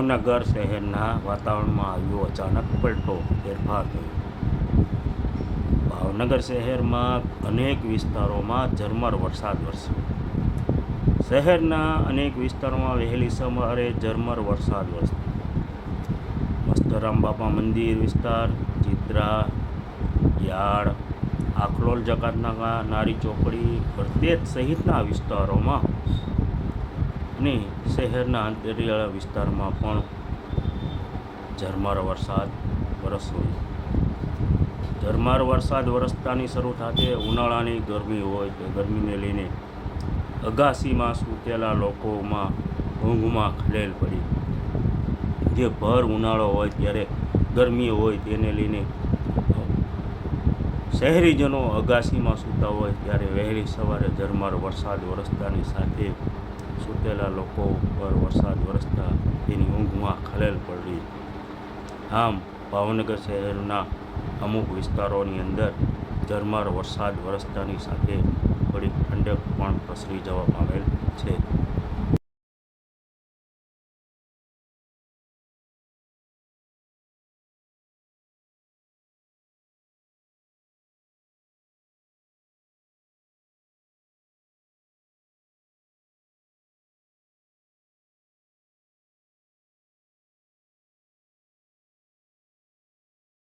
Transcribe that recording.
ભાવનગર શહેરના વાતાવરણમાં આવ્યો અચાનક પલટો, ફેરફાર થયો. ભાવનગર શહેરમાં અનેક વિસ્તારોમાં ઝરમર વરસાદ વરસ્યો. શહેરના અનેક વિસ્તારોમાં વહેલી સવારે ઝરમર વરસાદ વરસ્યો. મસ્તરામ બાપા મંદિર વિસ્તાર, ચિત્રા, યાર્ડ, આખલોલ જકાતનાકા, નારી ચોકડી, ભરતેજ સહિતના વિસ્તારોમાં અને શહેરના અંતરિયાળ વિસ્તારમાં પણ ઝરમર વરસાદ વરસ્યો. ઝરમર વરસાદ વરસતાની શરૂ થતે ઉનાળાની ગરમી હોય તે ગરમીને લઈને અગાસીમાં સૂતેલા લોકોમાં ઊંઘમાં ખલેલ પડી. જે ભર ઉનાળો હોય ત્યારે ગરમી હોય તેને લઈને શહેરીજનો અગાસીમાં સૂતા હોય ત્યારે વહેલી સવારે ઝરમર વરસાદ વરસતાની સાથે સૂતેલા લોકો પર વરસાદ વરસતા તેની ઊંઘમાં ખલેલ પડી. આમ ભાવનગર શહેરના અમુક વિસ્તારોની અંદર ઝરમર વરસાદ વરસતાની સાથે થોડીક ઠંડક પણ પ્રસરી જવા પામેલ છે.